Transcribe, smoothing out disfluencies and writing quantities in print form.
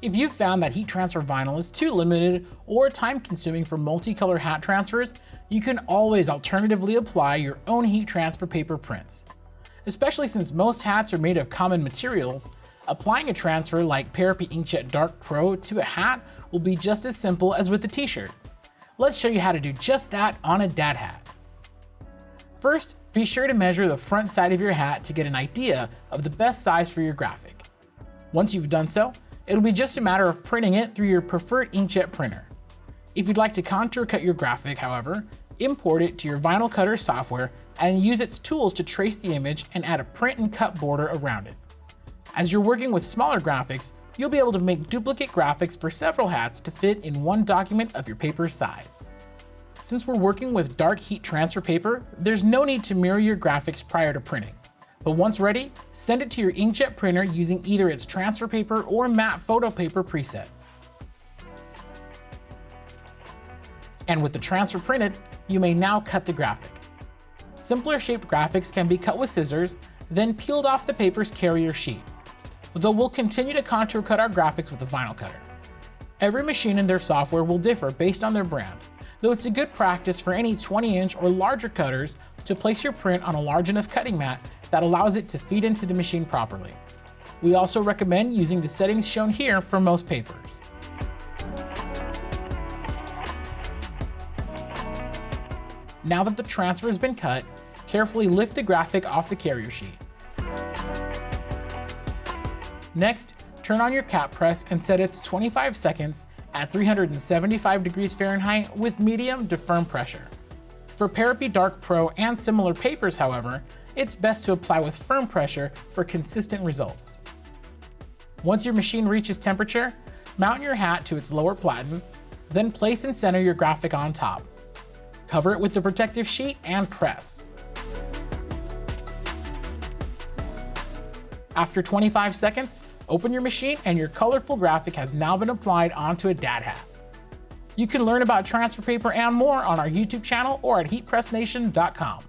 If you've found that heat transfer vinyl is too limited or time consuming for multicolor hat transfers, you can always alternatively apply your own heat transfer paper prints. Especially since most hats are made of common materials, applying a transfer like Parapy Inkjet Dark Pro to a hat will be just as simple as with a t-shirt. Let's show you how to do just that on a dad hat. First, be sure to measure the front side of your hat to get an idea of the best size for your graphic. Once you've done so, it'll be just a matter of printing it through your preferred inkjet printer. If you'd like to contour cut your graphic, however, import it to your Vinyl Cutter software and use its tools to trace the image and add a print and cut border around it. As you're working with smaller graphics, you'll be able to make duplicate graphics for several hats to fit in one document of your paper's size. Since we're working with dark heat transfer paper, there's no need to mirror your graphics prior to printing. But once ready, send it to your inkjet printer using either its transfer paper or matte photo paper preset. And with the transfer printed, you may now cut the graphic. Simpler shaped graphics can be cut with scissors, then peeled off the paper's carrier sheet. Though we'll continue to contour cut our graphics with a Vinyl Cutter. Every machine and their software will differ based on their brand, though it's a good practice for any 20-inch or larger cutters to place your print on a large enough cutting mat that allows it to feed into the machine properly. We also recommend using the settings shown here for most papers. Now that the transfer has been cut, carefully lift the graphic off the carrier sheet. Next, turn on your cap press and set it to 25 seconds at 375 degrees Fahrenheit with medium to firm pressure. For Parapy Dark Pro and similar papers, however, it's best to apply with firm pressure for consistent results. Once your machine reaches temperature, mount your hat to its lower platen, then place and center your graphic on top. Cover it with the protective sheet and press. After 25 seconds, open your machine and your colorful graphic has now been applied onto a dad hat. You can learn about transfer paper and more on our YouTube channel or at heatpressnation.com.